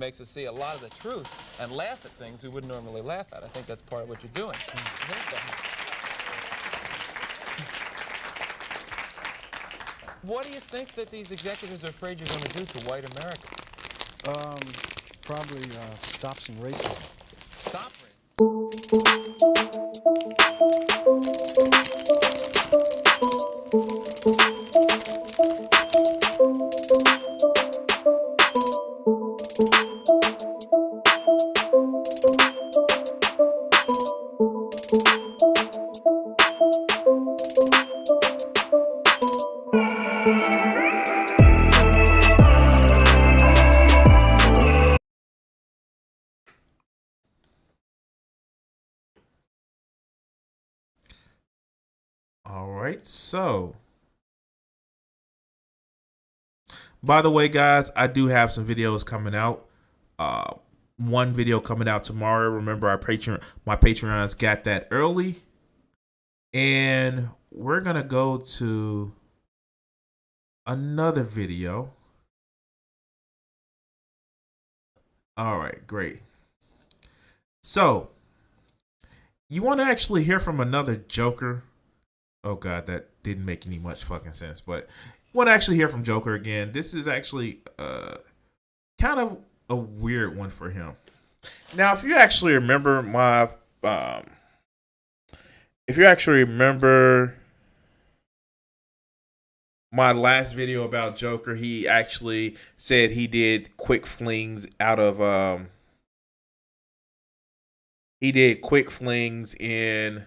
Makes us see a lot of the truth and laugh at things we wouldn't normally laugh at. I think that's part of what you're doing. What do you think that these executives are afraid you're going to do to white America? Probably stop some racism. Stop racism. All right, so by the way, guys, I do have some videos coming out. One video coming out tomorrow. Remember, my Patreons got that early, and we're gonna go to another video. All right, great. So, you want to actually hear from another Joker? Oh God, that didn't make any much fucking sense. But you want to actually hear from Joker again? This is actually kind of a weird one for him. Now, if you actually remember my last video about Joker, he actually said he did quick flings out of in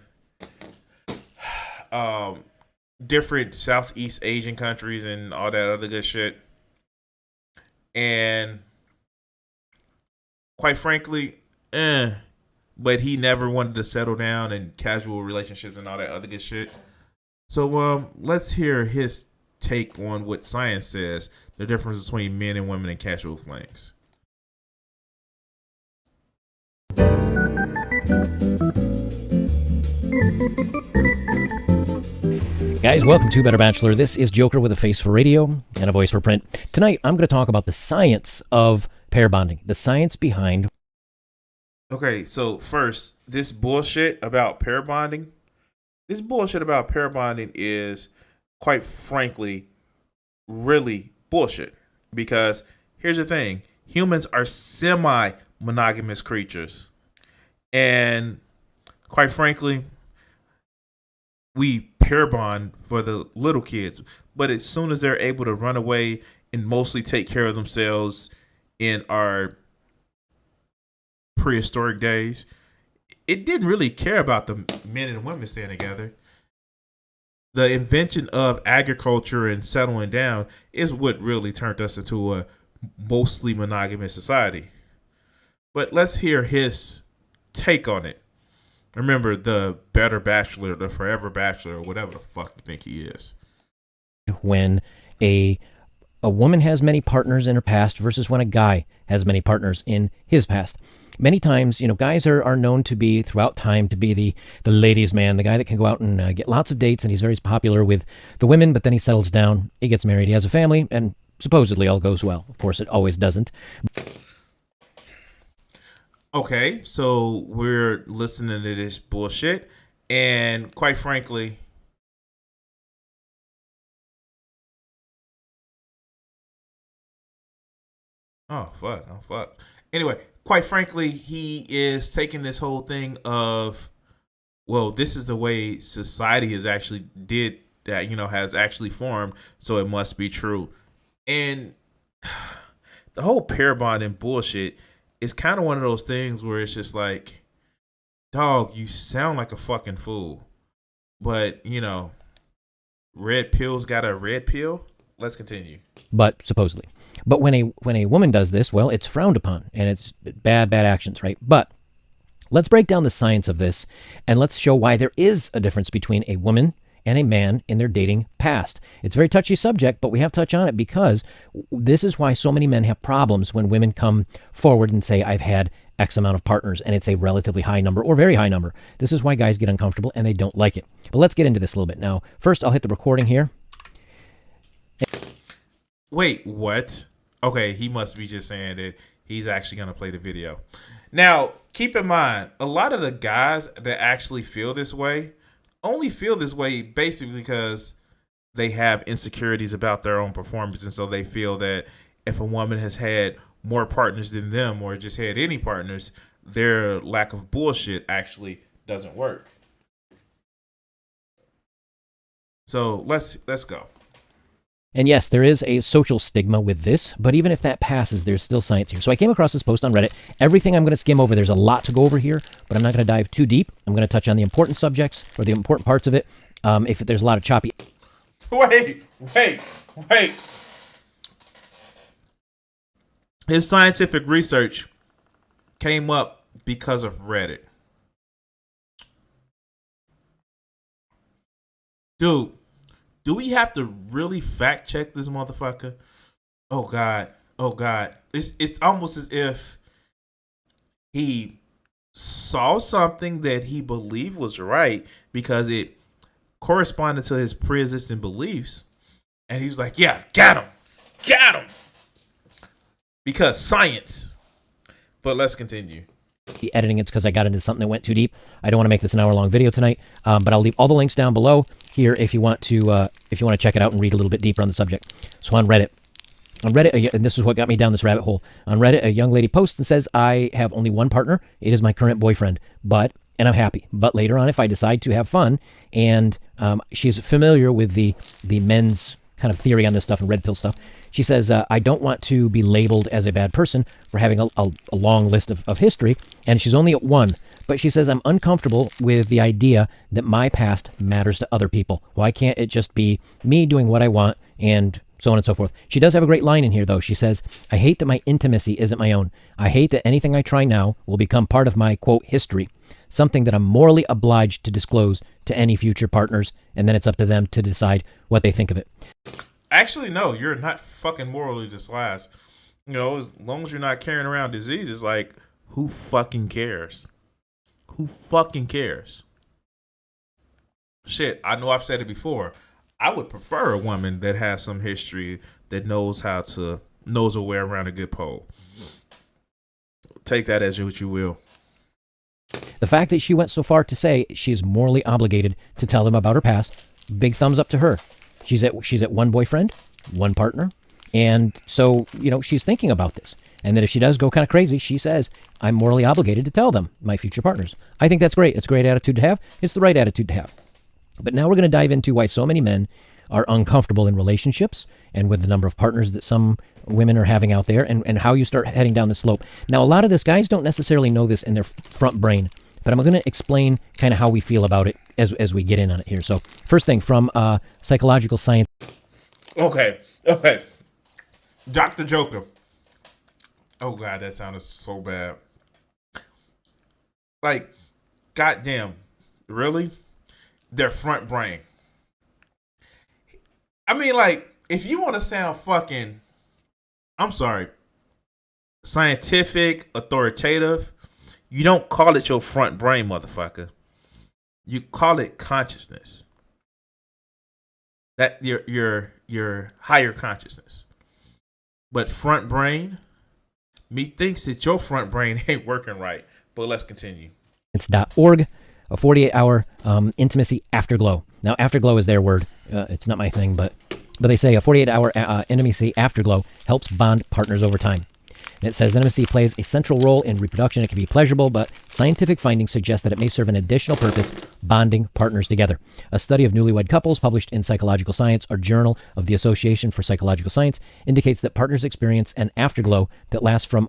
different Southeast Asian countries and all that other good shit. And quite frankly, but he never wanted to settle down in casual relationships and all that other good shit. So let's hear his take on what science says, the difference between men and women in casual flings. Guys, welcome to Better Bachelor. This is Joker with a face for radio and a voice for print. Tonight, I'm going to talk about the science of pair bonding, the science behind. Okay, so first, this bullshit about pair bonding is, quite frankly, really bullshit. Because here's the thing, humans are semi-monogamous creatures. And quite frankly, we pair bond for the little kids, but as soon as they're able to run away and mostly take care of themselves in our prehistoric days, it didn't really care about the men and women staying together. The invention of agriculture and settling down is what really turned us into a mostly monogamous society. But let's hear his take on it. Remember, the better bachelor, the forever bachelor, or whatever the fuck you think he is. When a woman has many partners in her past versus when a guy has many partners in his past. Many times, guys are known to be, throughout time, to be the ladies' man, the guy that can go out and get lots of dates, and he's very popular with the women, but then he settles down, he gets married, he has a family, and supposedly all goes well. Of course, it always doesn't. Okay, so we're listening to this bullshit, and quite frankly, oh fuck. Anyway, quite frankly, he is taking this whole thing of, well, this is the way society has actually did that, has actually formed, so it must be true. And the whole pair bonding bullshit, it's kind of one of those things where it's just like, dog, you sound like a fucking fool. But, red pill's got a red pill. Let's continue. But supposedly. But when a woman does this, well, it's frowned upon, and it's bad actions, right? But let's break down the science of this, and let's show why there is a difference between a woman and a man in their dating past. It's a very touchy subject, but we have to touch on it because this is why so many men have problems when women come forward and say, I've had X amount of partners, and it's a relatively high number or very high number. This is why guys get uncomfortable and they don't like it. But let's get into this a little bit. Now, first I'll hit the recording here. Wait, what? Okay, he must be just saying that he's actually going to play the video. Now, keep in mind, a lot of the guys that actually feel this way only feel this way basically because they have insecurities about their own performance. And so they feel that if a woman has had more partners than them or just had any partners, their lack of bullshit actually doesn't work. So let's go. And yes, there is a social stigma with this, but even if that passes, there's still science here. So I came across this post on Reddit. Everything I'm going to skim over, there's a lot to go over here, but I'm not going to dive too deep. I'm going to touch on the important subjects or the important parts of it. If there's a lot of choppy... Wait. His scientific research came up because of Reddit. Dude, do we have to really fact check this motherfucker? Oh God. It's almost as if he saw something that he believed was right because it corresponded to his pre-existing beliefs. And he was like, yeah, got him. Because science. But let's continue. Editing it's because I got into something that went too deep. I don't want to make this an hour-long video tonight, but I'll leave all the links down below here if you want to check it out and read a little bit deeper on the subject. So on Reddit, and this is what got me down this rabbit hole. On Reddit, a young lady posts and says, "I have only one partner. It is my current boyfriend, and I'm happy. But later on, if I decide to have fun," and she's familiar with the men's kind of theory on this stuff and red pill stuff. She says, I don't want to be labeled as a bad person for having a long list of history, and she's only at one. But she says, I'm uncomfortable with the idea that my past matters to other people. Why can't it just be me doing what I want and so on and so forth? She does have a great line in here, though. She says, I hate that my intimacy isn't my own. I hate that anything I try now will become part of my, quote, history, something that I'm morally obliged to disclose to any future partners, and then it's up to them to decide what they think of it. Actually, no, you're not fucking morally disguised. You know, as long as you're not carrying around diseases, like, who fucking cares? Who fucking cares? Shit, I know I've said it before. I would prefer a woman that has some history, that knows her way around a good pole. Take that as what you will. The fact that she went so far to say she's morally obligated to tell them about her past, big thumbs up to her. She's at one boyfriend, one partner, and so, she's thinking about this. And that if she does go kind of crazy, she says, I'm morally obligated to tell them, my future partners. I think that's great. It's a great attitude to have. It's the right attitude to have. But now we're going to dive into why so many men are uncomfortable in relationships and with the number of partners that some women are having out there and how you start heading down the slope. Now, a lot of this, guys don't necessarily know this in their front brain, but I'm going to explain kind of how we feel about it as we get in on it here. So first thing from psychological science. Okay. Dr. Joker. Oh, God, that sounded so bad. Like, goddamn. Really? Their front brain. I mean, like, if you want to sound fucking, I'm sorry, scientific, authoritative, you don't call it your front brain, motherfucker. You call it consciousness. That your higher consciousness. But front brain, me thinks that your front brain ain't working right. But let's continue. It's.org, a 48-hour intimacy afterglow. Now, afterglow is their word. It's not my thing, but they say a 48-hour intimacy afterglow helps bond partners over time. And it says intimacy plays a central role in reproduction. It can be pleasurable, but scientific findings suggest that it may serve an additional purpose, bonding partners together. A study of newlywed couples published in Psychological Science, or Journal of the Association for Psychological Science, indicates that partners experience an afterglow that lasts for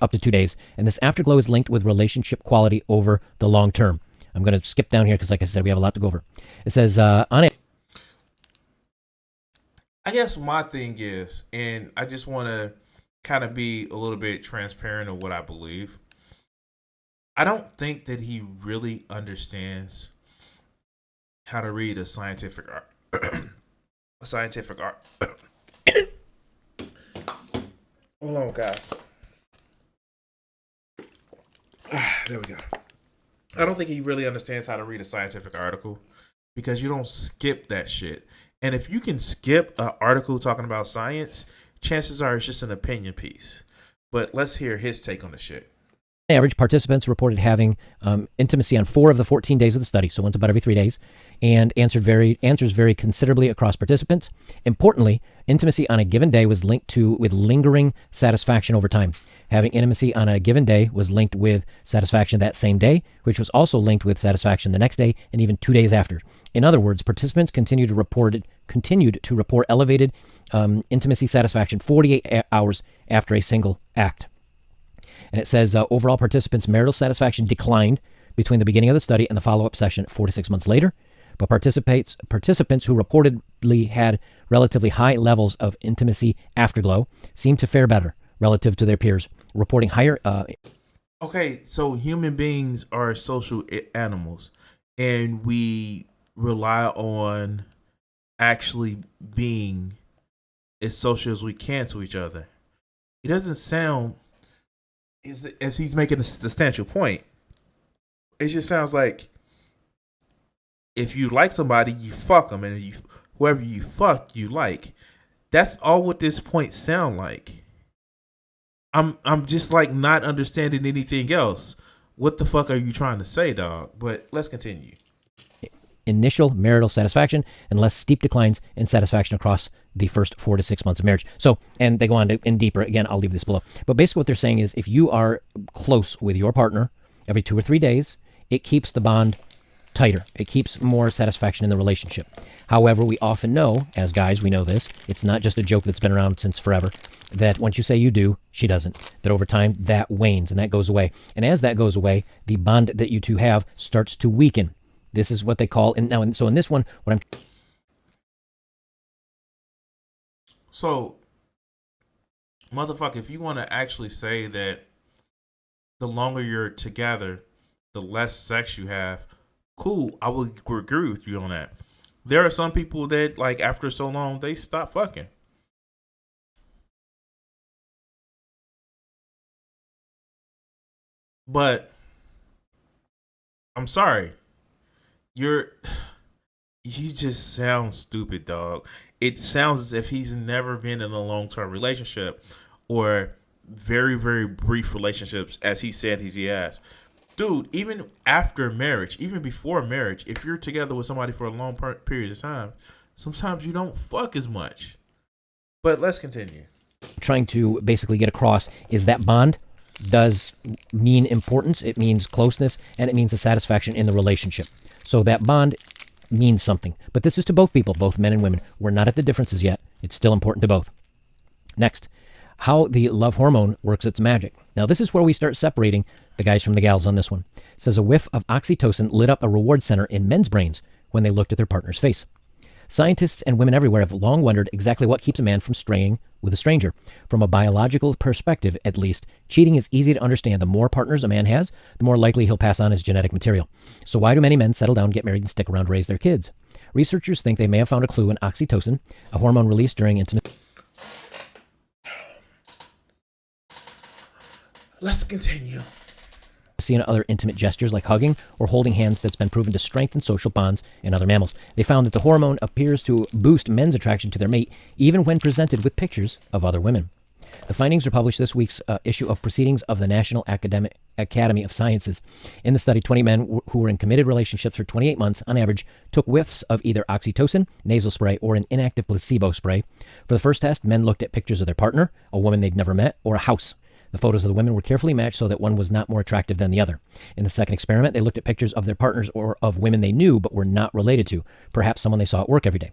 up to 2 days, and this afterglow is linked with relationship quality over the long term. I'm going to skip down here because, like I said, we have a lot to go over. It says on it. I guess my thing is, and I just want to kind of be a little bit transparent of what I believe. I don't think that he really understands how to read a scientific art. Hold on, guys. There we go. I don't think he really understands how to read a scientific article because you don't skip that shit. And if you can skip an article talking about science, chances are it's just an opinion piece. But let's hear his take on the shit. Average, participants reported having intimacy on 4 of the 14 days of the study, so once about every 3 days, and answers vary considerably across participants. Importantly, intimacy on a given day was linked with lingering satisfaction over time. Having intimacy on a given day was linked with satisfaction that same day, which was also linked with satisfaction the next day and even 2 days after. In other words, participants continued to report elevated intimacy satisfaction 48 hours after a single act. And it says overall participants' marital satisfaction declined between the beginning of the study and the follow-up session 4 to 6 months later. But participants who reportedly had relatively high levels of intimacy afterglow seemed to fare better relative to their peers, reporting higher. Okay, so human beings are social animals, and we rely on actually being as social as we can to each other. It doesn't sound as he's making a substantial point. It just sounds like if you like somebody, you fuck them, and whoever you fuck, you like. That's all what this point sound like. I'm just like not understanding anything else. What the fuck are you trying to say, dog? But let's continue. Initial marital satisfaction and less steep declines in satisfaction across the first 4 to 6 months of marriage. So, and they go on to in deeper. Again, I'll leave this below. But basically what they're saying is if you are close with your partner every 2 or 3 days, it keeps the bond tighter. It keeps more satisfaction in the relationship. However, we often know, as guys, we know this, it's not just a joke that's been around since forever, that once you say you do, she doesn't. That over time, that wanes and that goes away. And as that goes away, the bond that you two have starts to weaken. This is what they call, so in this one, what I'm... So, motherfucker, if you want to actually say that the longer you're together, the less sex you have, cool, I will agree with you on that. There are some people that, like, after so long, they stop fucking. But, I'm sorry. You just sound stupid, dog. It sounds as if he's never been in a long-term relationship or very, very brief relationships, as he said he has. Dude, even after marriage, even before marriage, if you're together with somebody for a long period of time, sometimes you don't fuck as much. But let's continue. Trying to basically get across is that bond does mean importance, it means closeness, and it means a satisfaction in the relationship. So that bond means something. But this is to both people, both men and women. We're not at the differences yet. It's still important to both. Next, how the love hormone works its magic. Now, this is where we start separating the guys from the gals on this one. It says a whiff of oxytocin lit up a reward center in men's brains when they looked at their partner's face. Scientists and women everywhere have long wondered exactly what keeps a man from straying with a stranger. From a biological perspective, at least, cheating is easy to understand. The more partners a man has, the more likely he'll pass on his genetic material. So why do many men settle down, get married, and stick around to raise their kids? Researchers think they may have found a clue in oxytocin, a hormone released during intimacy. Let's continue. And other intimate gestures like hugging or holding hands that's been proven to strengthen social bonds in other mammals. They found that the hormone appears to boost men's attraction to their mate even when presented with pictures of other women. The findings are published this week's issue of Proceedings of the National Academy of Sciences. In the study, 20 men who were in committed relationships for 28 months on average took whiffs of either oxytocin, nasal spray, or an inactive placebo spray. For the first test, men looked at pictures of their partner, a woman they'd never met, or a house. The photos of the women were carefully matched so that one was not more attractive than the other. In the second experiment, they looked at pictures of their partners or of women they knew but were not related to, perhaps someone they saw at work every day.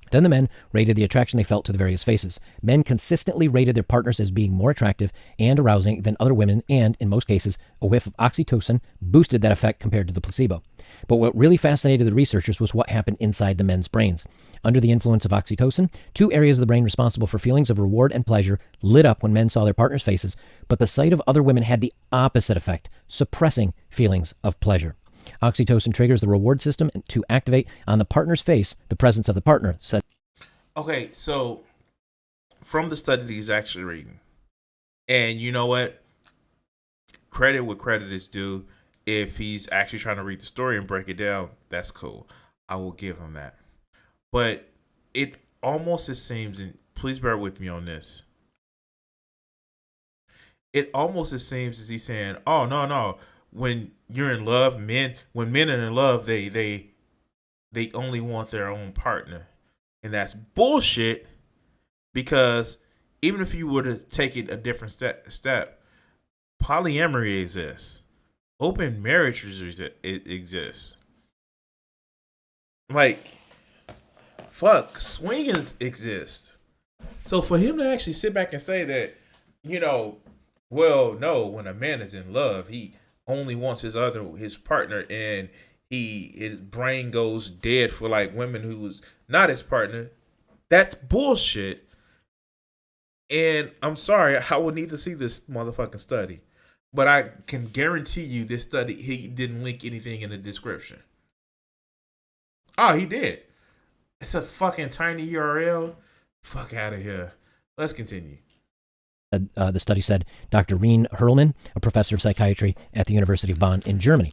Then the men rated the attraction they felt to the various faces. Men consistently rated their partners as being more attractive and arousing than other women, and, in most cases, a whiff of oxytocin boosted that effect compared to the placebo. But what really fascinated the researchers was what happened inside the men's brains. Under the influence of oxytocin, 2 areas of the brain responsible for feelings of reward and pleasure lit up when men saw their partners' faces, but the sight of other women had the opposite effect, suppressing feelings of pleasure. Oxytocin triggers the reward system to activate on the partner's face the presence of the partner. Okay, so from the study that he's actually reading, and you know what? Credit where credit is due. If he's actually trying to read the story and break it down, that's cool. I will give him that. But it almost seems, and please bear with me on this, it almost it seems as he's saying, "Oh no, when you're in love, when men are in love, they only want their own partner," and that's bullshit. Because even if you were to take it a different step, polyamory exists, open marriages exists. Like, fuck, swinging exists. So for him to actually sit back and say that, well, no, when a man is in love, he only wants his partner, and his brain goes dead for like women who's not his partner. That's bullshit. And I'm sorry, I would need to see this motherfucking study. But I can guarantee you this study, he didn't link anything in the description. Oh, he did. It's a fucking tiny URL. Fuck out of here. Let's continue. The study said Dr. Rien Hurlman, a professor of psychiatry at the University of Bonn in Germany.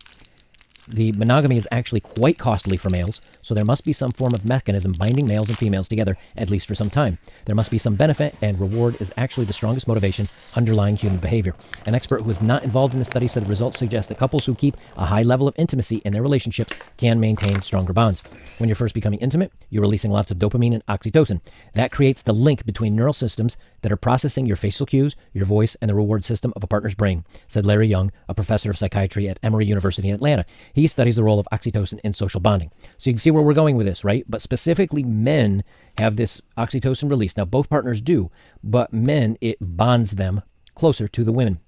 The monogamy is actually quite costly for males, so there must be some form of mechanism binding males and females together, at least for some time. There must be some benefit, and reward is actually the strongest motivation underlying human behavior. An expert who was not involved in the study said the results suggest that couples who keep a high level of intimacy in their relationships can maintain stronger bonds. When you're first becoming intimate, you're releasing lots of dopamine and oxytocin. That creates the link between neural systems that are processing your facial cues, your voice, and the reward system of a partner's brain, said Larry Young, a professor of psychiatry at Emory University in Atlanta. He studies the role of oxytocin in social bonding. So you can see where we're going with this, right? But specifically, men have this oxytocin release. Now, both partners do, but men, it bonds them closer to the women.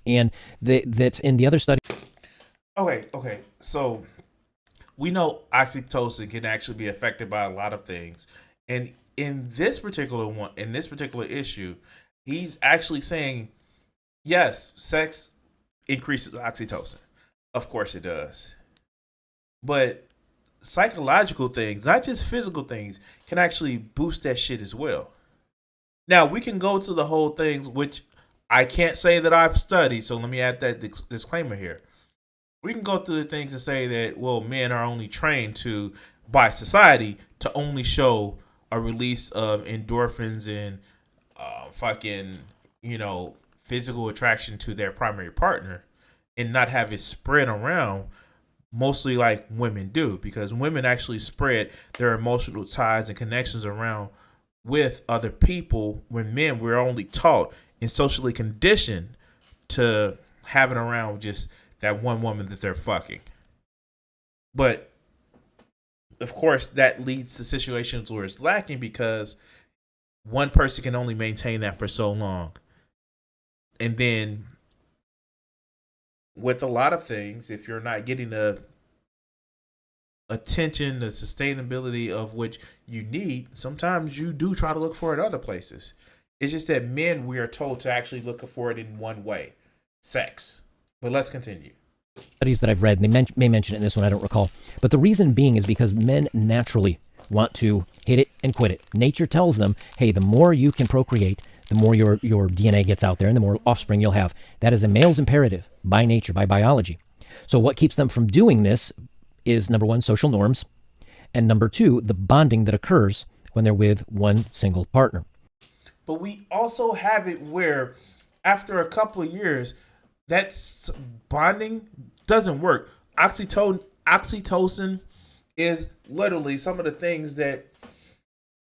And that in the other study... Okay. So we know oxytocin can actually be affected by a lot of things. And in this particular issue, he's actually saying, yes, sex increases oxytocin. Of course it does. But psychological things, not just physical things, can actually boost that shit as well. Now, we can go to the whole things, which I can't say that I've studied, so let me add that disclaimer here. We can go through the things and say that, well, men are only trained by society to only show a release of endorphins and physical attraction to their primary partner, and not have it spread around mostly like women do, because women actually spread their emotional ties and connections around with other people, when men, we're only taught and socially conditioned to have it around just that one woman that they're fucking. But of course that leads to situations where it's lacking, because one person can only maintain that for so long. And then with a lot of things, if you're not getting the attention, the sustainability of which you need, sometimes you do try to look for it other places. It's just that men, we are told to actually look for it in one way, sex. But let's continue. Studies that I've read, and they may mention it in this one, I don't recall. But the reason being is because men naturally want to hit it and quit it. Nature tells them, hey, the more you can procreate, the more your DNA gets out there and the more offspring you'll have. That is a male's imperative by nature, by biology. So what keeps them from doing this is, number one, social norms, and number two, the bonding that occurs when they're with one single partner. But we also have it where after a couple of years, that bonding doesn't work. Oxytocin is literally some of the things that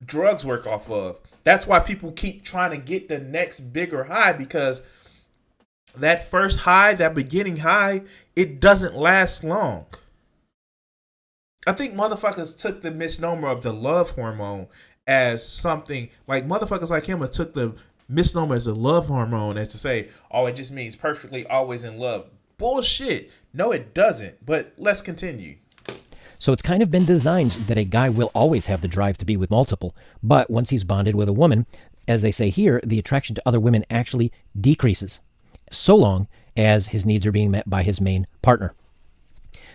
drugs work off of. That's why people keep trying to get the next bigger high, because that first high, that beginning high, it doesn't last long. I think motherfuckers took the misnomer of the love hormone as something, like motherfuckers like him took the misnomer as a love hormone as to say, oh, it just means perfectly always in love. Bullshit. No, it doesn't. But let's continue. So it's kind of been designed that a guy will always have the drive to be with multiple, but once he's bonded with a woman, as they say here, the attraction to other women actually decreases, so long as his needs are being met by his main partner.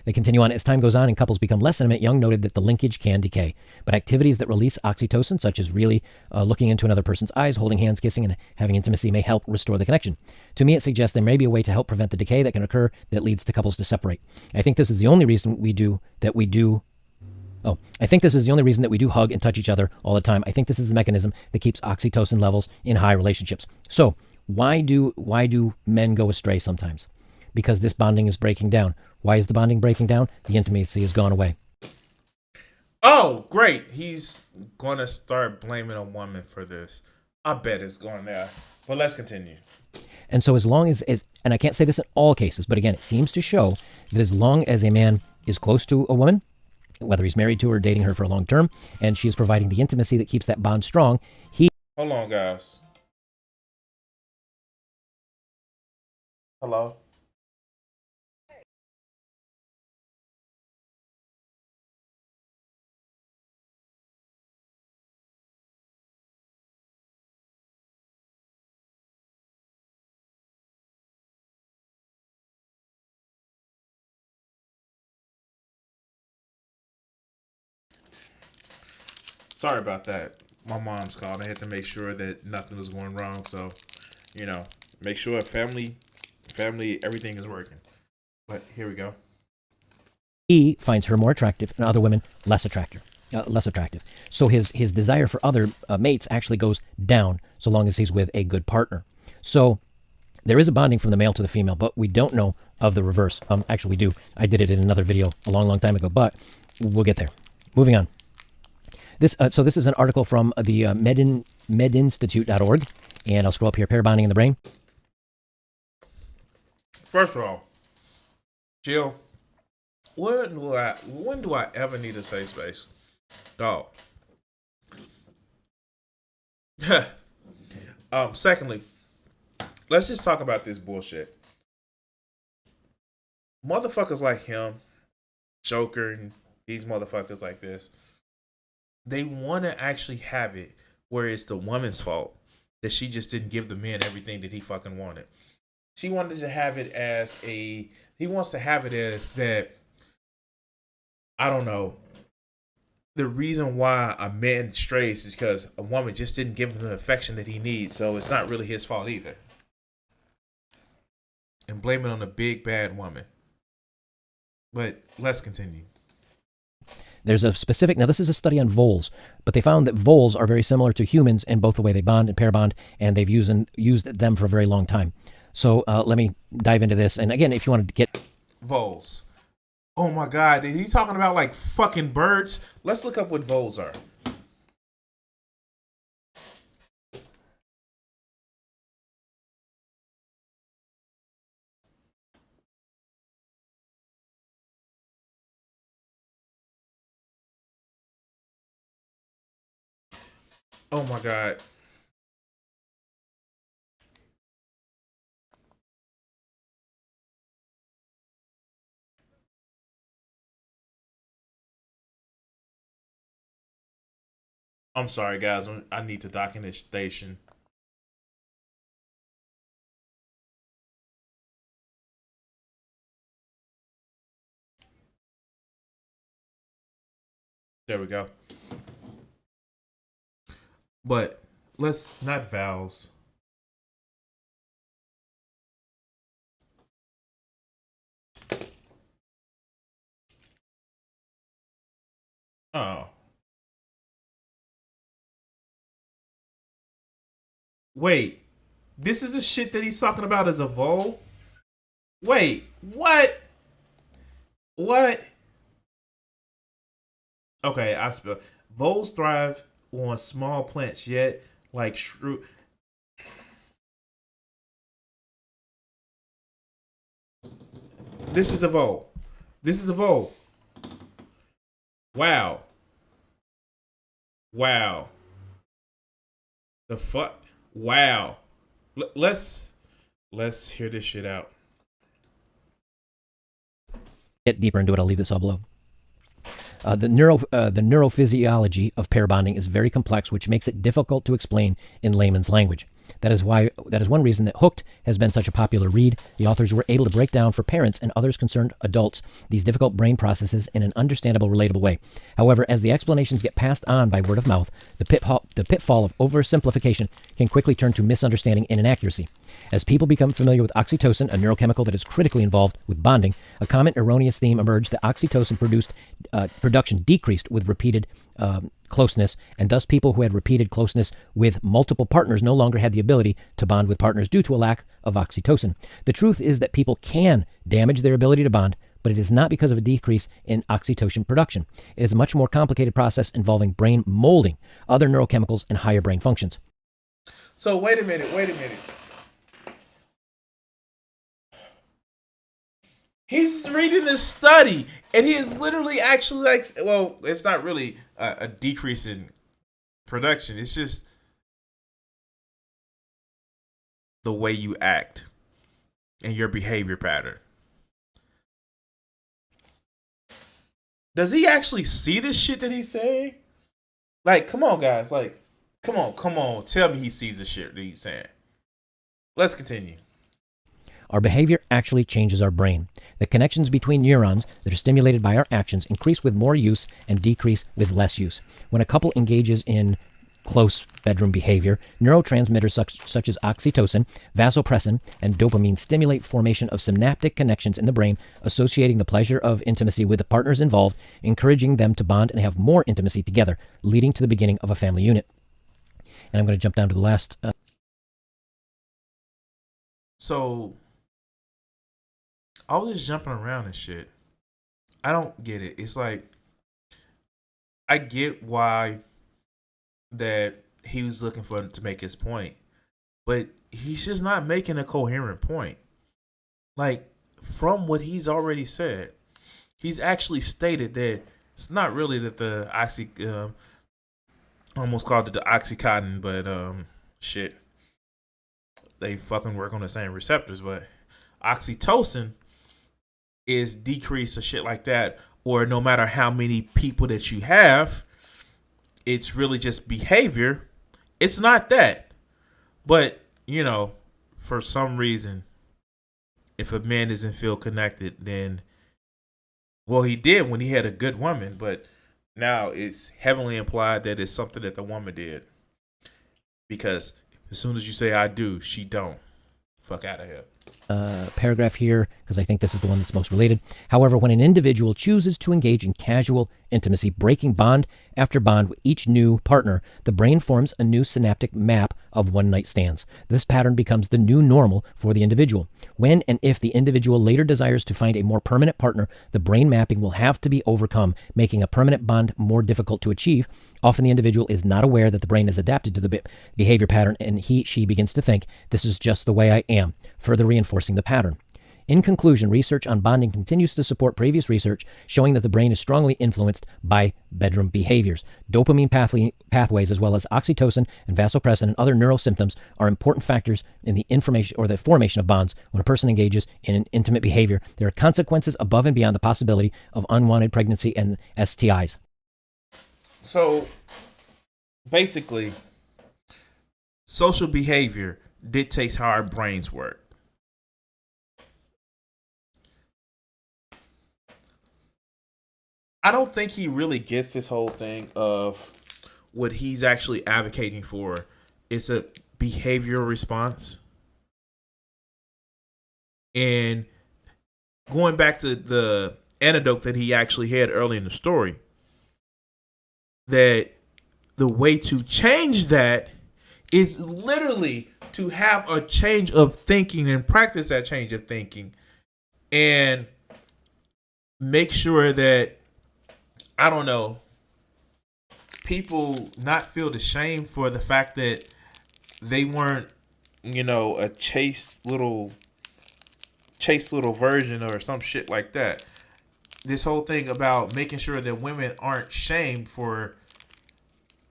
They continue on. As time goes on and couples become less intimate, Young noted that the linkage can decay. But activities that release oxytocin, such as really looking into another person's eyes, holding hands, kissing, and having intimacy, may help restore the connection. To me, it suggests there may be a way to help prevent the decay that can occur that leads to couples to separate. I think this is the only reason we do hug and touch each other all the time. I think this is the mechanism that keeps oxytocin levels in high relationships. So, why do men go astray sometimes? Because this bonding is breaking down. Why is the bonding breaking down? The intimacy has gone away. Oh, great. He's going to start blaming a woman for this. I bet it's going there. But let's continue. And so as long as, and I can't say this in all cases, but again, it seems to show that as long as a man is close to a woman, whether he's married to her or dating her for a long term, and she is providing the intimacy that keeps that bond strong, Hold on, guys. Hello? Sorry about that. My mom's called. I had to make sure that nothing was going wrong. So, make sure family, everything is working. But here we go. he finds her more attractive and other women less attractive. So his desire for other mates actually goes down so long as he's with a good partner. So there is a bonding from the male to the female, but we don't know of the reverse. Actually, we do. I did it in another video a long time ago, but we'll get there. Moving on. This is an article from the medinstitute.org, and I'll scroll up here. Pair bonding in the brain. First of all, Jill, when do I ever need a safe space? Dog. Secondly, let's just talk about this bullshit. Motherfuckers like him, Joker, and these motherfuckers like this, they want to actually have it where it's the woman's fault that she just didn't give the man everything that he fucking wanted. She wanted to have it as he wants to have it as that, I don't know, the reason why a man strays is because a woman just didn't give him the affection that he needs, so it's not really his fault either. And blame it on a big bad woman. But let's continue. There's a specific, now this is a study on voles, but they found that voles are very similar to humans in both the way they bond and pair bond, and they've used them for a very long time. So let me dive into this. And again, if you wanted to get... Voles. Oh my God, is he talking about like fucking birds? Let's look up what voles are. Oh my God. I'm sorry, guys. I need to dock in this station. There we go. But let's not vowels. Oh. Wait. This is the shit that he's talking about as a vole? Wait. What? What? Okay, I spell. Voles thrive on small plants, yet like shrew. This is a vole. This is a vole. Wow. Wow. The fuck? Wow. Let's hear this shit out. Get deeper into it, I'll leave this all below. The neurophysiology of pair bonding is very complex, which makes it difficult to explain in layman's language. That is one reason that Hooked has been such a popular read. The authors were able to break down for parents and others concerned adults these difficult brain processes in an understandable, relatable way. However, as the explanations get passed on by word of mouth, the pitfall of oversimplification can quickly turn to misunderstanding and inaccuracy. As people become familiar with oxytocin, a neurochemical that is critically involved with bonding, a common erroneous theme emerged that oxytocin production decreased with repeated closeness, and thus people who had repeated closeness with multiple partners no longer had the ability to bond with partners due to a lack of oxytocin. The truth is that people can damage their ability to bond, but it is not because of a decrease in oxytocin production. It is a much more complicated process involving brain molding, other neurochemicals, and higher brain functions. So wait a minute. He's reading this study, and he is literally actually like, well, it's not really a decrease in production. It's just the way you act and your behavior pattern. Does he actually see this shit that he's saying? Like, come on, guys. Like, come on. Tell me he sees the shit that he's saying. Let's continue. Our behavior actually changes our brain. The connections between neurons that are stimulated by our actions increase with more use and decrease with less use. When a couple engages in close bedroom behavior, neurotransmitters such as oxytocin, vasopressin, and dopamine stimulate formation of synaptic connections in the brain, associating the pleasure of intimacy with the partners involved, encouraging them to bond and have more intimacy together, leading to the beginning of a family unit. And I'm going to jump down to the last. So, all this jumping around and shit, I don't get it. It's like, I get why that he was looking for to make his point, but he's just not making a coherent point. Like, from what he's already said, he's actually stated that it's not really that the almost called it the Oxycontin, but shit, they fucking work on the same receptors, but oxytocin is decreased or shit like that, or no matter how many people that you have, it's really just behavior. It's not that. But, you know, for some reason, if a man doesn't feel connected, then, well, he did when he had a good woman, but now it's heavily implied that it's something that the woman did. Because as soon as you say I do, she don't. Fuck out of here. Paragraph here, because I think this is the one that's most related. However, when an individual chooses to engage in casual intimacy, breaking bond after bond with each new partner, the brain forms a new synaptic map of one-night stands. This pattern becomes the new normal for the individual. When and if the individual later desires to find a more permanent partner, the brain mapping will have to be overcome, making a permanent bond more difficult to achieve. Often the individual is not aware that the brain is adapted to the behavior pattern, and she begins to think, this is just the way I am, further reinforcing the pattern. In conclusion, research on bonding continues to support previous research showing that the brain is strongly influenced by bedroom behaviors. Dopamine pathways, as well as oxytocin and vasopressin and other neural symptoms, are important factors in the information or the formation of bonds. When a person engages in an intimate behavior, there are consequences above and beyond the possibility of unwanted pregnancy and STIs. So, basically, social behavior dictates how our brains work. I don't think he really gets this whole thing of what he's actually advocating for. It's a behavioral response. And going back to the anecdote that he actually had early in the story, that the way to change that is literally to have a change of thinking and practice that change of thinking and make sure that, I don't know, people not feel the shame for the fact that they weren't, you know, a chaste little version or some shit like that. This whole thing about making sure that women aren't shamed for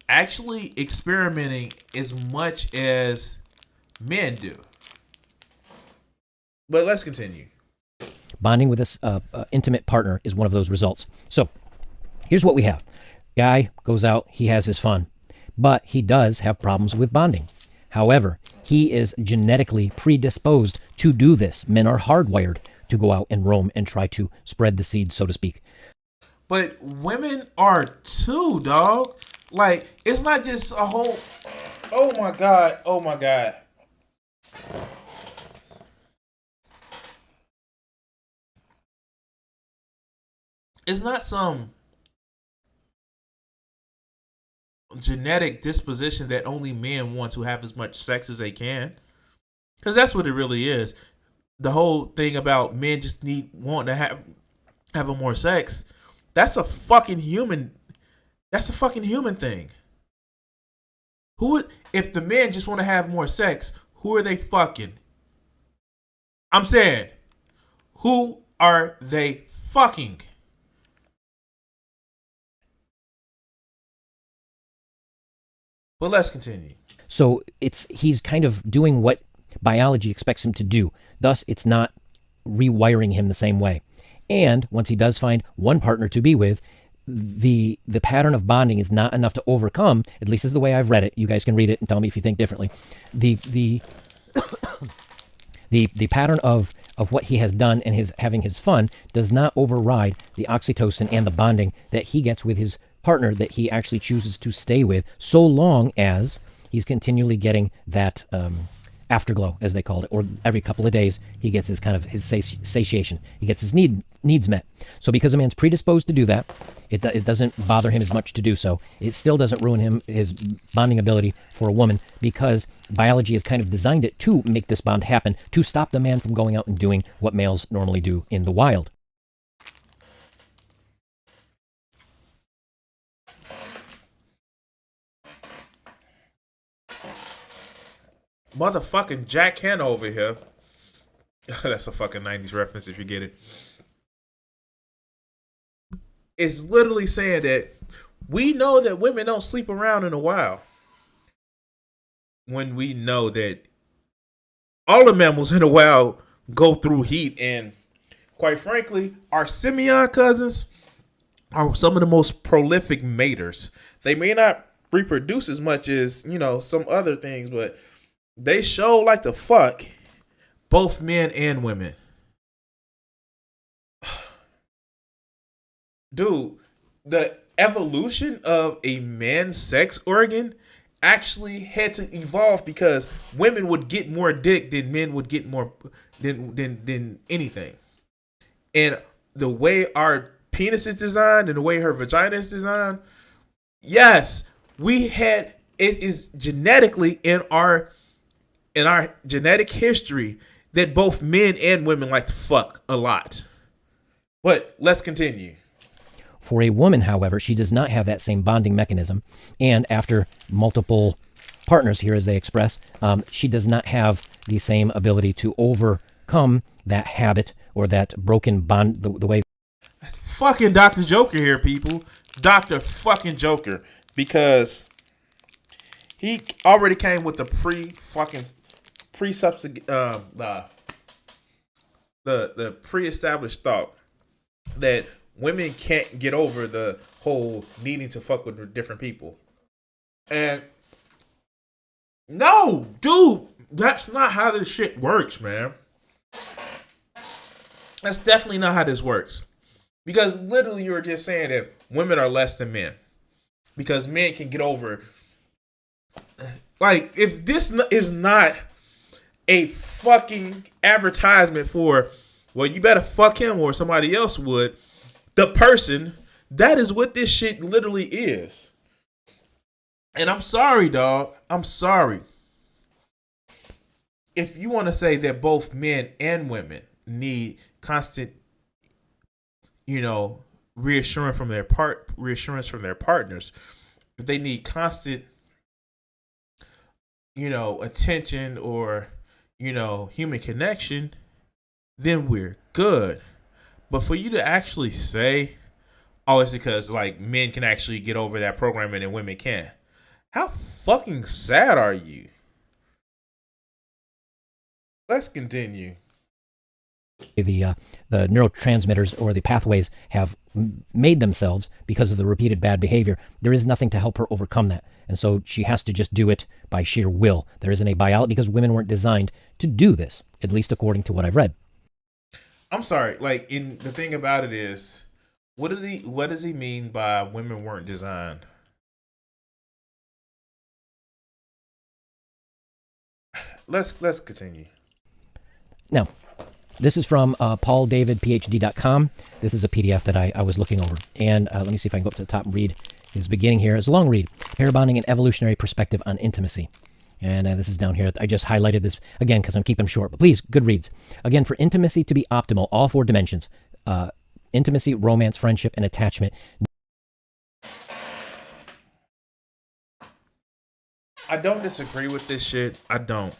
actually experimenting as much as men do. But let's continue. Bonding with this intimate partner is one of those results. So here's what we have. Guy goes out, he has his fun, but he does have problems with bonding. However, he is genetically predisposed to do this. Men are hardwired to go out and roam and try to spread the seed, so to speak. But women are too, dog. Like, it's not just a whole, oh my God. It's not some genetic disposition that only men want to have as much sex as they can. Because that's what it really is. The whole thing about men just want to have more sex. That's a fucking human. That's a fucking human thing. If the men just want to have more sex, who are they fucking? I'm saying, who are they fucking? But let's continue. So he's kind of doing what biology expects him to do. Thus, it's not rewiring him the same way. And once he does find one partner to be with, the pattern of bonding is not enough to overcome, at least is the way I've read it. You guys can read it and tell me if you think differently. The pattern of what he has done and his having his fun does not override the oxytocin and the bonding that he gets with his partner that he actually chooses to stay with, so long as he's continually getting that afterglow, as they called it, or every couple of days he gets his kind of his satiation. He gets his needs met. So because a man's predisposed to do that, it doesn't bother him as much to do so. It still doesn't ruin his bonding ability for a woman, because biology has kind of designed it to make this bond happen, to stop the man from going out and doing what males normally do in the wild. Motherfucking Jack Hanna over here. That's a fucking 90s reference if you get it. It's literally saying that we know that women don't sleep around in a while. When we know that all the mammals in the wild go through heat, and quite frankly, our simian cousins are some of the most prolific maters. They may not reproduce as much as, some other things, but they show like to fuck both men and women. Dude, the evolution of a man's sex organ actually had to evolve because women would get more dick than men would get more than anything. And the way our penis is designed and the way her vagina is designed, yes, it is genetically in our genetic history that both men and women like to fuck a lot. But let's continue. For a woman, however, she does not have that same bonding mechanism. And after multiple partners here, as they express, she does not have the same ability to overcome that habit or that broken bond the way. Fucking Dr. Joker here, people. Dr. fucking Joker. Because he already came with the the pre-established thought that women can't get over the whole needing to fuck with different people. And no, dude, that's not how this shit works, man. That's definitely not how this works. Because literally you were just saying that women are less than men. Because men can get over. Like, if this is not a fucking advertisement for, well, you better fuck him or somebody else would, the person, that is what this shit literally is. And I'm sorry, dog. I'm sorry. If you want to say that both men and women need constant, reassurance from their partners, if they need constant, attention or, human connection, then we're good. But for you to actually say, oh, it's because like men can actually get over that programming and women can't. How fucking sad are you? Let's continue. The neurotransmitters or the pathways have made themselves because of the repeated bad behavior. There is nothing to help her overcome that. And so she has to just do it by sheer will. There isn't a biology, because women weren't designed to do this, at least according to what I've read. I'm sorry. Like, the thing about it is, what does he mean by women weren't designed? Let's continue. Now, this is from pauldavidphd.com. This is a PDF that I was looking over. And let me see if I can go up to the top and read his beginning here. It's a long read. Pair bonding and evolutionary perspective on intimacy. And this is down here. I just highlighted this again because I'm keeping them short. But please, good reads. Again, for intimacy to be optimal, all 4 dimensions, intimacy, romance, friendship, and attachment. I don't disagree with this shit. I don't.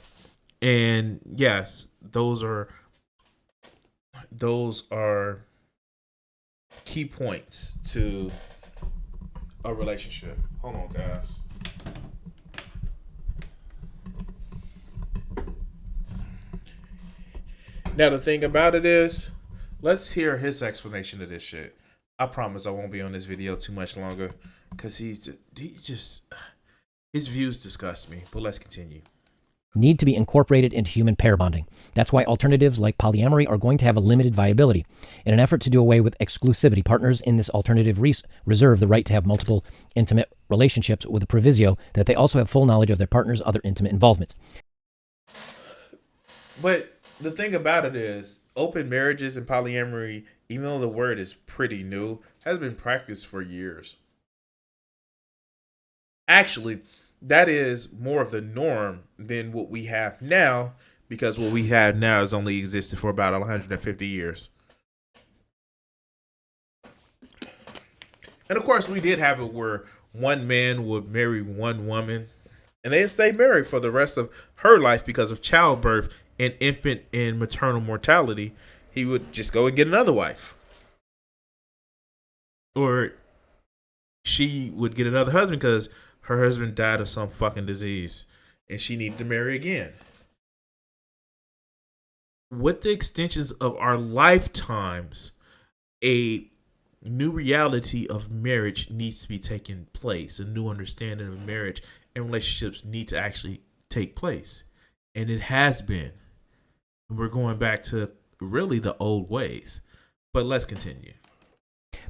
And yes, those are key points to a relationship. Hold on, guys. Now the thing about it is, let's hear his explanation of this shit. I promise I won't be on this video too much longer because he just his views disgust me. But let's continue. Need to be incorporated into human pair bonding. That's why alternatives like polyamory are going to have a limited viability. In an effort to do away with exclusivity, partners in this alternative reserve the right to have multiple intimate relationships with a proviso that they also have full knowledge of their partner's other intimate involvement. But the thing about it is, open marriages and polyamory, even though the word is pretty new, has been practiced for years. Actually, that is more of the norm than what we have now, because what we have now has only existed for about 150 years. And of course, we did have it where one man would marry one woman, and they'd stay married for the rest of her life because of childbirth and infant and maternal mortality. He would just go and get another wife. Or she would get another husband because her husband died of some fucking disease and she needed to marry again. With the extensions of our lifetimes, a new reality of marriage needs to be taking place. A new understanding of marriage and relationships need to actually take place. And it has been. We're going back to really the old ways. But let's continue.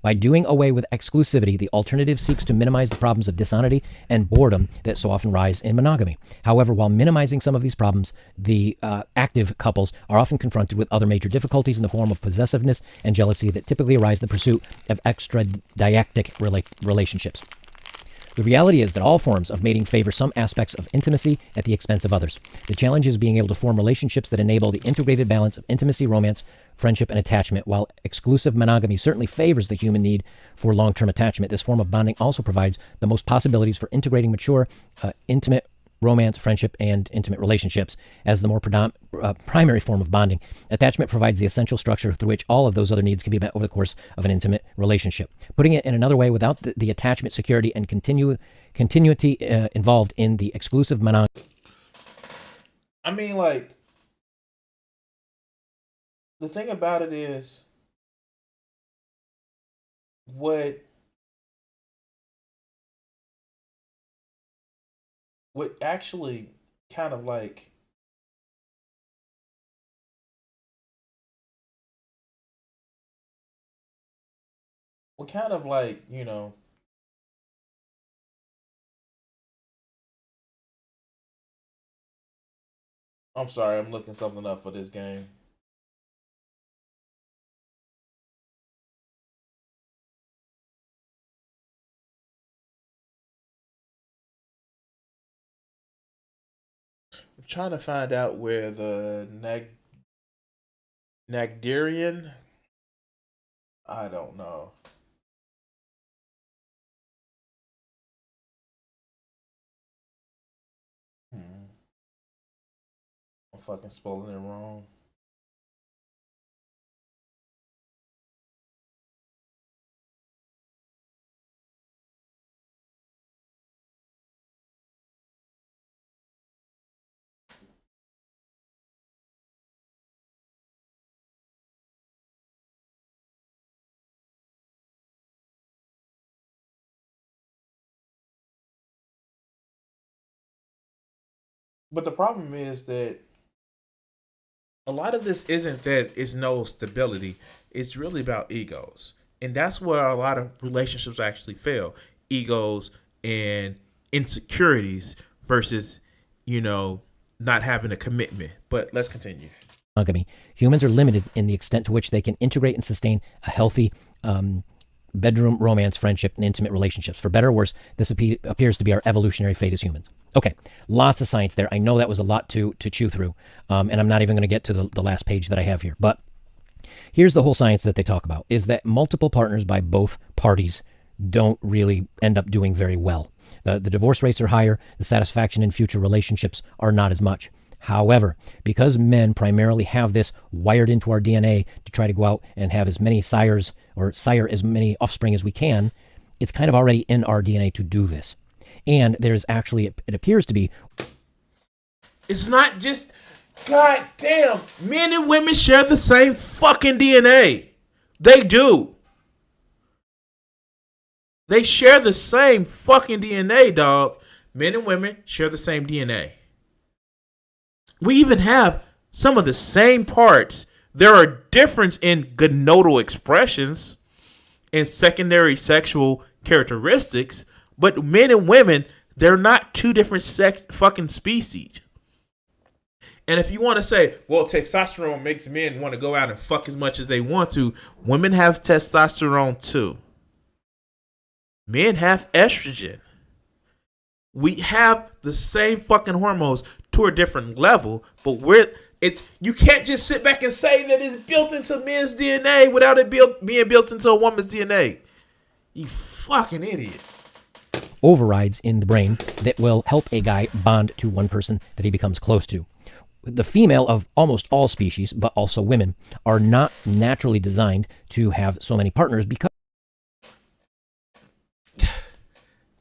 By doing away with exclusivity, the alternative seeks to minimize the problems of dishonesty and boredom that so often rise in monogamy. However, while minimizing some of these problems, the active couples are often confronted with other major difficulties in the form of possessiveness and jealousy that typically arise in the pursuit of extradietic relationships. The reality is that all forms of mating favor some aspects of intimacy at the expense of others. The challenge is being able to form relationships that enable the integrated balance of intimacy, romance, friendship, and attachment. While exclusive monogamy certainly favors the human need for long-term attachment, this form of bonding also provides the most possibilities for integrating mature, intimate romance, friendship, and intimate relationships as the more primary form of bonding. Attachment provides the essential structure through which all of those other needs can be met over the course of an intimate relationship. Putting it in another way, without the attachment, security, and continuity involved in the exclusive monogamy. I mean, like, the thing about it is, what actually kind of like you know, I'm sorry, I'm looking something up for this game. I'm trying to find out where the Nagdarian, I don't know. I'm fucking spelling it wrong. But the problem is that a lot of this isn't that it's no stability. It's really about egos. And that's where a lot of relationships actually fail. Egos and insecurities versus, you know, not having a commitment. But let's continue. Humans are limited in the extent to which they can integrate and sustain a healthy bedroom, romance, friendship, and intimate relationships. For better or worse, this appears to be our evolutionary fate as humans. Okay, lots of science there. I know that was a lot to chew through, and I'm not even going to get to the last page that I have here. But here's the whole science that they talk about, is that multiple partners by both parties don't really end up doing very well. The divorce rates are higher. The satisfaction in future relationships are not as much. However, because men primarily have this wired into our DNA to try to go out and have as many sires or sire as many offspring as we can, it's kind of already in our DNA to do this. And there's actually, it appears to be. It's not just, god damn, men and women share the same fucking DNA. They do. They share the same fucking DNA, dog. Men and women share the same DNA. We even have some of the same parts. There are differences in gonadal expressions and secondary sexual characteristics, but men and women, they're not two different fucking species. And if you want to say, well, testosterone makes men want to go out and fuck as much as they want to, women have testosterone too. Men have estrogen. We have the same fucking hormones to a different level, but you can't just sit back and say that it's built into men's DNA without it being built into a woman's DNA. You fucking idiot. Overrides in the brain that will help a guy bond to one person that he becomes close to. The female of almost all species, but also women, are not naturally designed to have so many partners because...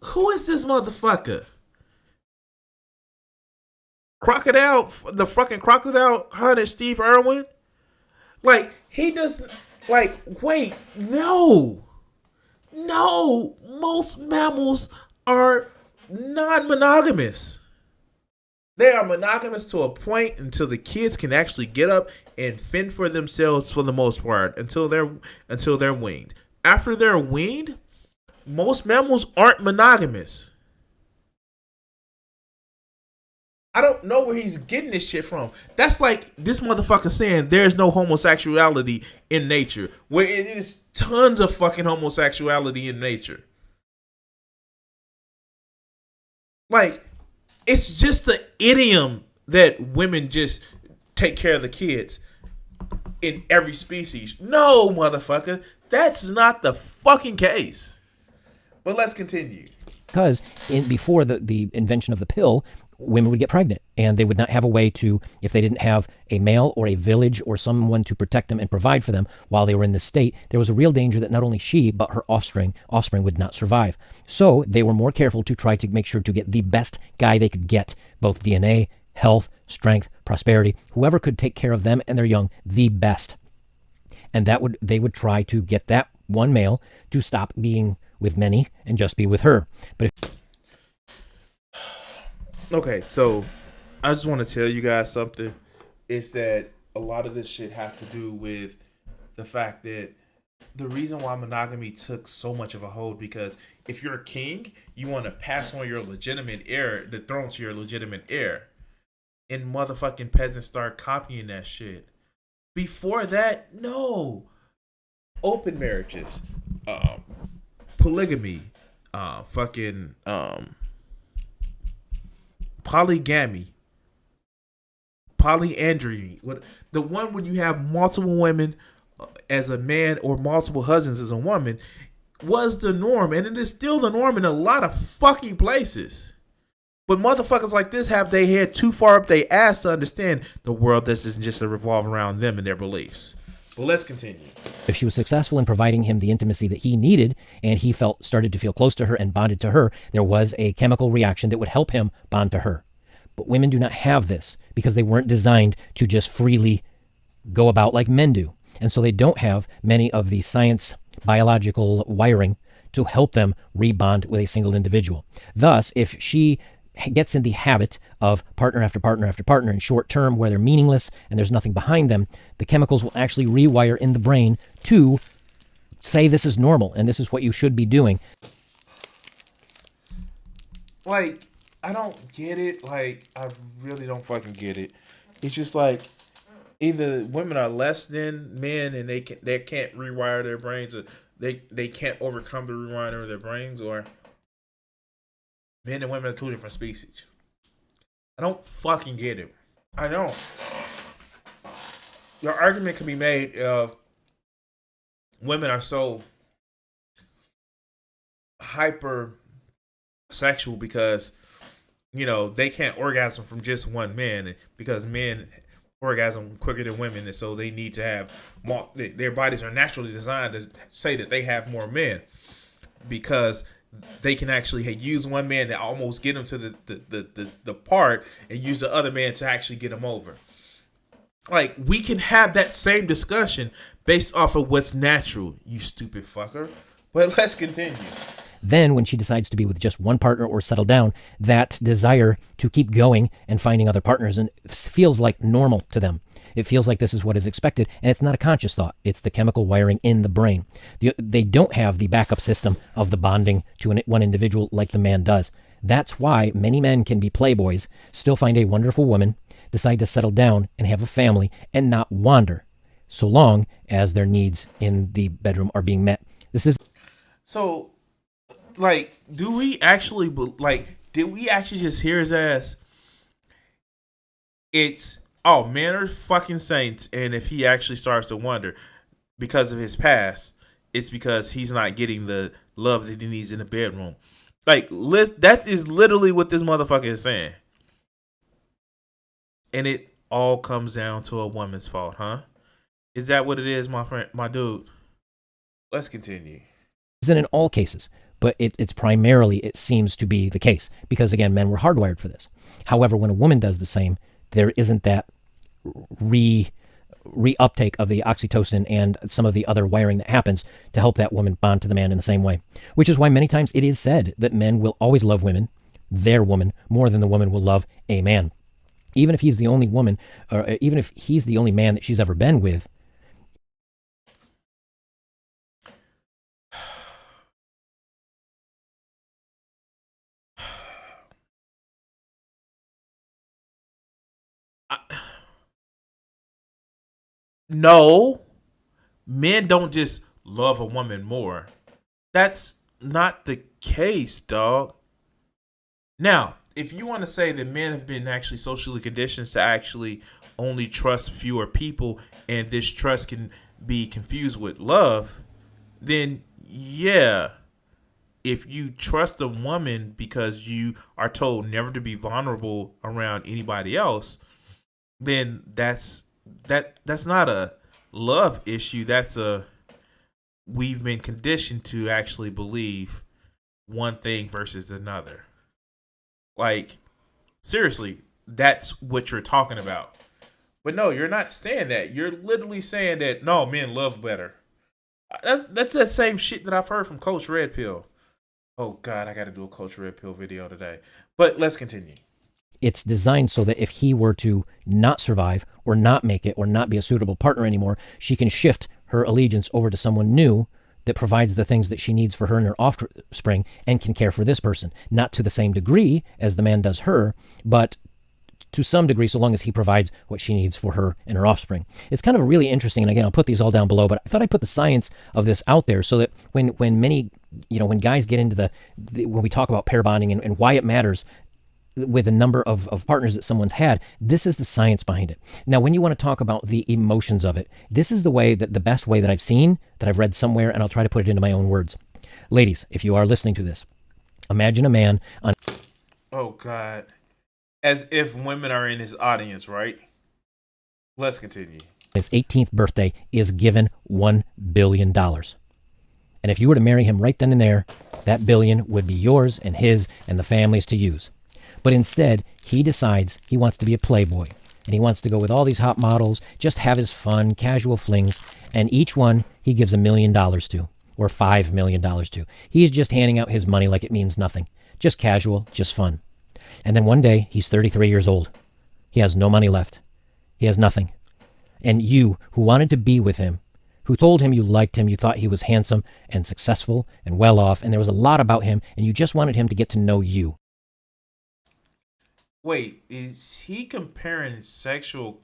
Who is this motherfucker? The fucking crocodile hunter Steve Irwin? Like, he doesn't, like, wait, no, most mammals are non-monogamous. They are monogamous to a point until the kids can actually get up and fend for themselves for the most part, until they're weaned. After they're weaned, most mammals aren't monogamous. I don't know where he's getting this shit from. That's like this motherfucker saying there's no homosexuality in nature, where it is tons of fucking homosexuality in nature. Like, it's just an idiom that women just take care of the kids in every species. No, motherfucker, that's not the fucking case. But let's continue. Because before the invention of the pill, women would get pregnant, and they would not have a way to, if they didn't have a male or a village or someone to protect them and provide for them while they were in this state, there was a real danger that not only she, but her offspring would not survive. So they were more careful to try to make sure to get the best guy they could get, both DNA, health, strength, prosperity, whoever could take care of them and their young the best. And they would try to get that one male to stop being with many and just be with her. But okay, so I just want to tell you guys something. It's that a lot of this shit has to do with the fact that the reason why monogamy took so much of a hold, because if you're a king, you want to pass on your legitimate heir, the throne to your legitimate heir. And motherfucking peasants start copying that shit. Before that, no. Open marriages, polygamy, polygamy, polyandry. The one when you have multiple women as a man or multiple husbands as a woman was the norm, and it is still the norm in a lot of fucking places. But motherfuckers like this have their head too far up their ass to understand the world doesn't just revolve around them and their beliefs. But let's continue. If she was successful in providing him the intimacy that he needed, and he started to feel close to her and bonded to her, there was a chemical reaction that would help him bond to her. But women do not have this because they weren't designed to just freely go about like men do. And so they don't have many of the science biological wiring to help them rebond with a single individual. Thus, if she gets in the habit of partner after partner after partner in short term where they're meaningless and there's nothing behind them, the chemicals will actually rewire in the brain to say this is normal and this is what you should be doing. Like, I don't get it. Like, I really don't fucking get it. It's just like, either women are less than men and they can't rewire their brains, or they can't overcome the rewiring of their brains, or men and women are two different species. I don't fucking get it. I don't. Your argument can be made of women are so hyper sexual because they can't orgasm from just one man, because men orgasm quicker than women, and so they need to have more. Their bodies are naturally designed to say that they have more men, because they can actually use one man to almost get them to the part, and use the other man to actually get them over. Like, we can have that same discussion based off of what's natural, you stupid fucker. But let's continue. Then, when she decides to be with just one partner or settle down, that desire to keep going and finding other partners and feels like normal to them. It feels like this is what is expected, and it's not a conscious thought. It's the chemical wiring in the brain. They don't have the backup system of the bonding to one individual like the man does. That's why many men can be playboys, still find a wonderful woman, decide to settle down and have a family, and not wander, so long as their needs in the bedroom are being met. This is so. Like, did we actually just hear his ass? It's, men are fucking saints, and if he actually starts to wonder because of his past, it's because he's not getting the love that he needs in the bedroom. Like, that is literally what this motherfucker is saying. And it all comes down to a woman's fault, huh? Is that what it is, my friend, my dude? Let's continue. Isn't in all cases, but it's primarily, it seems to be the case, because again, men were hardwired for this. However, when a woman does the same, there isn't that reuptake of the oxytocin and some of the other wiring that happens to help that woman bond to the man in the same way. Which is why many times it is said that men will always love women, their woman, more than the woman will love a man. Even if he's the only woman, or even if he's the only man that she's ever been with. No, men don't just love a woman more. That's not the case, dog. Now, if you want to say that men have been actually socially conditioned to actually only trust fewer people, and this trust can be confused with love, then yeah. If you trust a woman because you are told never to be vulnerable around anybody else, then that's not a love issue. That's we've been conditioned to actually believe one thing versus another. Like, seriously, that's what you're talking about. But no, you're not saying that. You're literally saying that, no, men love better. That's that same shit that I've heard from Coach Red Pill. Oh, God, I got to do a Coach Red Pill video today. But let's continue. It's designed so that if he were to not survive or not make it or not be a suitable partner anymore, she can shift her allegiance over to someone new that provides the things that she needs for her and her offspring and can care for this person. Not to the same degree as the man does her, but to some degree, so long as he provides what she needs for her and her offspring. It's kind of really interesting, and again, I'll put these all down below, but I thought I'd put the science of this out there so that when guys get into when we talk about pair bonding and why it matters with the number of partners that someone's had, this is the science behind it. Now, when you want to talk about the emotions of it, this is the best way that I've seen, that I've read somewhere, and I'll try to put it into my own words. Ladies, if you are listening to this, imagine a man on... Oh, God. As if women are in his audience, right? Let's continue. His 18th birthday is given $1 billion. And if you were to marry him right then and there, that billion would be yours and his and the family's to use. But instead, he decides he wants to be a playboy. And he wants to go with all these hot models, just have his fun, casual flings. And each one he gives $1 million to, or $5 million to. He's just handing out his money like it means nothing. Just casual, just fun. And then one day, he's 33 years old. He has no money left. He has nothing. And you, who wanted to be with him, who told him you liked him, you thought he was handsome and successful and well off, and there was a lot about him, and you just wanted him to get to know you. Wait, is he comparing sexual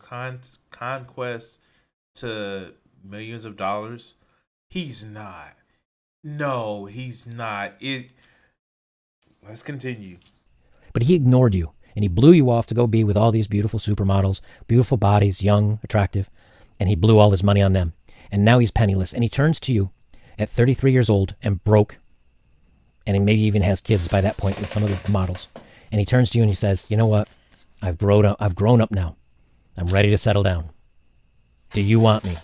conquest to millions of dollars? He's not. No, he's not. Let's continue. But he ignored you, and he blew you off to go be with all these beautiful supermodels, beautiful bodies, young, attractive, and he blew all his money on them. And now he's penniless, and he turns to you at 33 years old and broke, and he maybe even has kids by that point with some of the models. And he turns to you and he says, you know what? I've grown up now. I'm ready to settle down. Do you want me?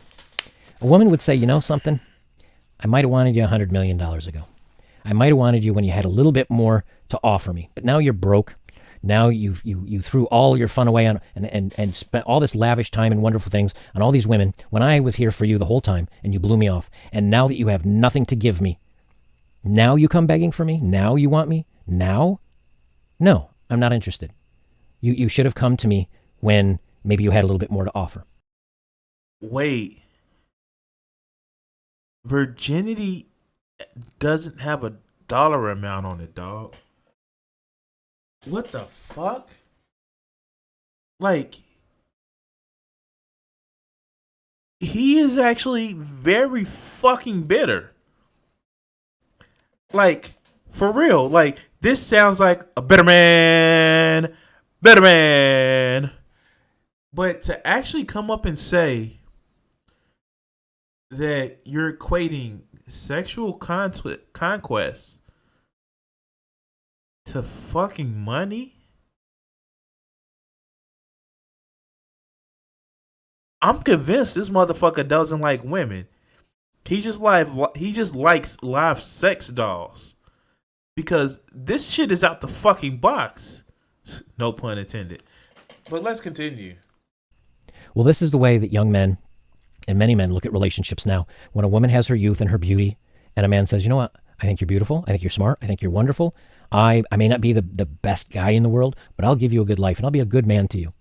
A woman would say, you know something? I might have wanted you $100 million ago. I might have wanted you when you had a little bit more to offer me. But now you're broke. Now you threw all your fun away on and spent all this lavish time and wonderful things on all these women when I was here for you the whole time and you blew me off. And now that you have nothing to give me, now you come begging for me? Now you want me? Now? No, I'm not interested. You should have come to me when maybe you had a little bit more to offer. Wait. Virginity doesn't have a dollar amount on it, dog. What the fuck? Like, he is actually very fucking bitter. Like, for real. Like, this sounds like a bitter man. Bitter man. But to actually come up and say that you're equating sexual conquest to fucking money? I'm convinced this motherfucker doesn't like women. He just likes live sex dolls. Because this shit is out the fucking box. No pun intended. But let's continue. Well, this is the way that young men and many men look at relationships now. When a woman has her youth and her beauty, and a man says, you know what? I think you're beautiful. I think you're smart. I think you're wonderful. I may not be the best guy in the world, but I'll give you a good life and I'll be a good man to you.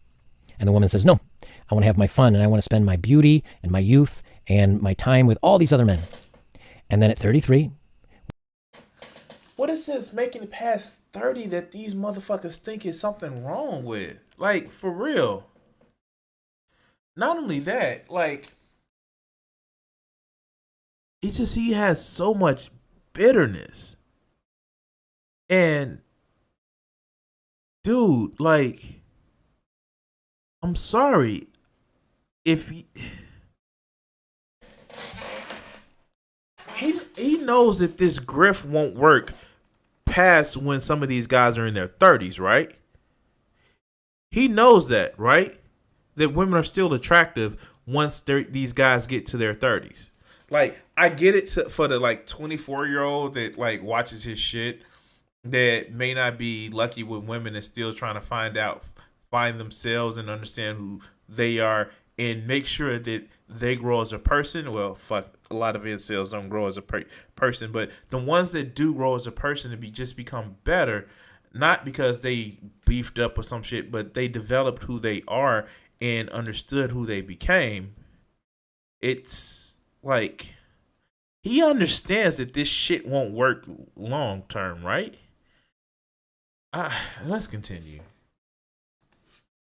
And the woman says, no, I want to have my fun and I want to spend my beauty and my youth and my time with all these other men. And then at 33. What is this making it past 30 that these motherfuckers think is something wrong with? Like, for real. Not only that, like, it's just he has so much bitterness. And, dude, like, I'm sorry. If he knows that this grift won't work past when some of these guys are in their 30s, right? He knows that, right? That women are still attractive once these guys get to their 30s. Like, I get it for the, like, 24-year-old that, like, watches his shit that may not be lucky with women and still trying to find themselves and understand who they are and make sure that they grow as a person. Well, fuck, a lot of incels don't grow as a person, but the ones that do grow as a person and just become better, not because they beefed up or some shit, but they developed who they are and understood who they became. It's like, he understands that this shit won't work long term, right? Let's continue.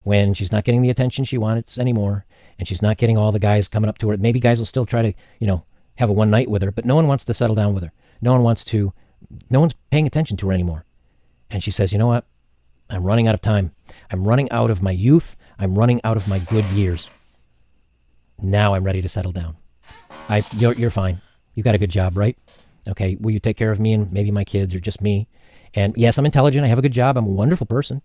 When she's not getting the attention she wants anymore, and she's not getting all the guys coming up to her, maybe guys will still try to, have a one night with her, but no one wants to settle down with her. No one's paying attention to her anymore. And she says, you know what? I'm running out of time. I'm running out of my youth. I'm running out of my good years. Now I'm ready to settle down. You're fine. You got a good job, right? Okay, will you take care of me and maybe my kids or just me? And yes, I'm intelligent. I have a good job. I'm a wonderful person.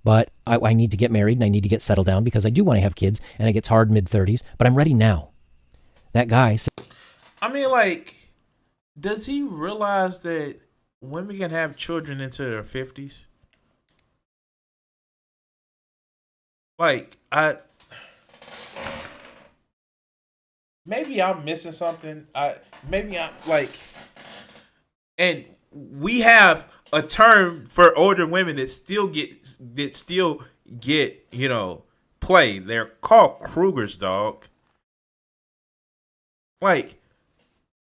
But I need to get married and I need to get settled down because I do want to have kids and it gets hard mid-30s. But I'm ready now. That guy. I mean, like, does he realize that women can have children into their 50s? Like, maybe I'm missing something. Maybe I'm like, and we have a term for older women that still get play. They're called Krugers, dog. Like,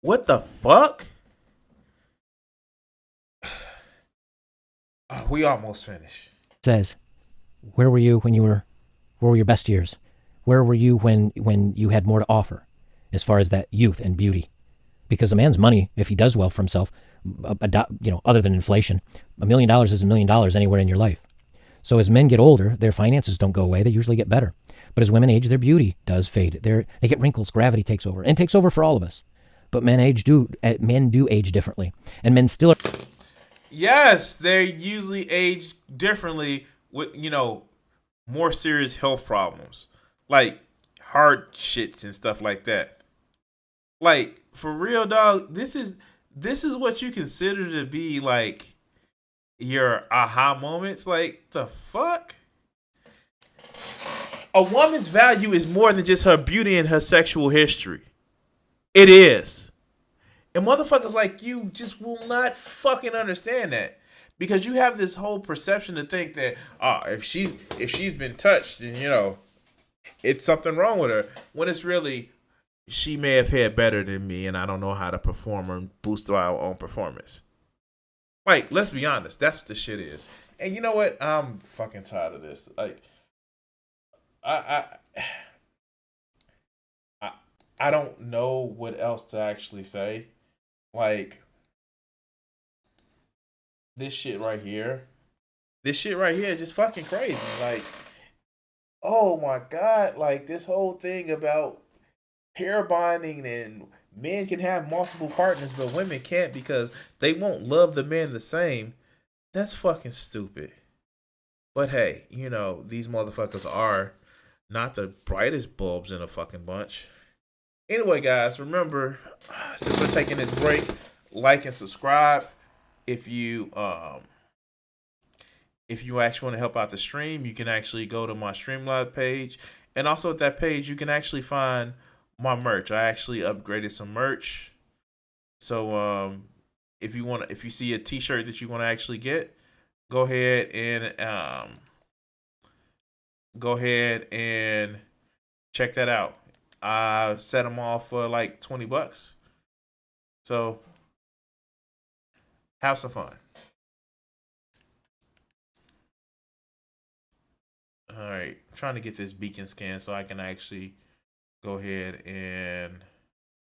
what the fuck? We almost finished. Says, Where were you where were your best years? Where were you when you had more to offer as far as that youth and beauty? Because a man's money, if he does well for himself, other than inflation, $1 million is $1 million anywhere in your life. So as men get older, their finances don't go away. They usually get better. But as women age, their beauty does fade. They get wrinkles. Gravity takes over, and takes over for all of us. But men do age differently, and men still are. Yes, they usually age differently with, more serious health problems, like heart shits and stuff like that. Like, for real, dog, this is what you consider to be like your aha moments. Like, the fuck? A woman's value is more than just her beauty and her sexual history. It is. And motherfuckers like you just will not fucking understand that. Because you have this whole perception to think that, if she's been touched, then, it's something wrong with her. When it's really, she may have had better than me and I don't know how to perform or boost our own performance. Like, let's be honest. That's what the shit is. And you know what? I'm fucking tired of this. Like, I don't know what else to actually say. Like, this shit right here is just fucking crazy. Like, oh my God, like this whole thing about pair bonding and men can have multiple partners, but women can't because they won't love the man the same. That's fucking stupid. But hey, these motherfuckers are not the brightest bulbs in a fucking bunch. Anyway, guys, remember, since we're taking this break, like and subscribe. If you actually want to help out the stream, you can actually go to my Streamlabs page, and also at that page you can actually find my merch. I actually upgraded some merch. So if you see a t-shirt that you want to actually get, go ahead and check that out. I set them off for like $20. So have some fun. All right, I'm trying to get this beacon scan so I can actually go ahead and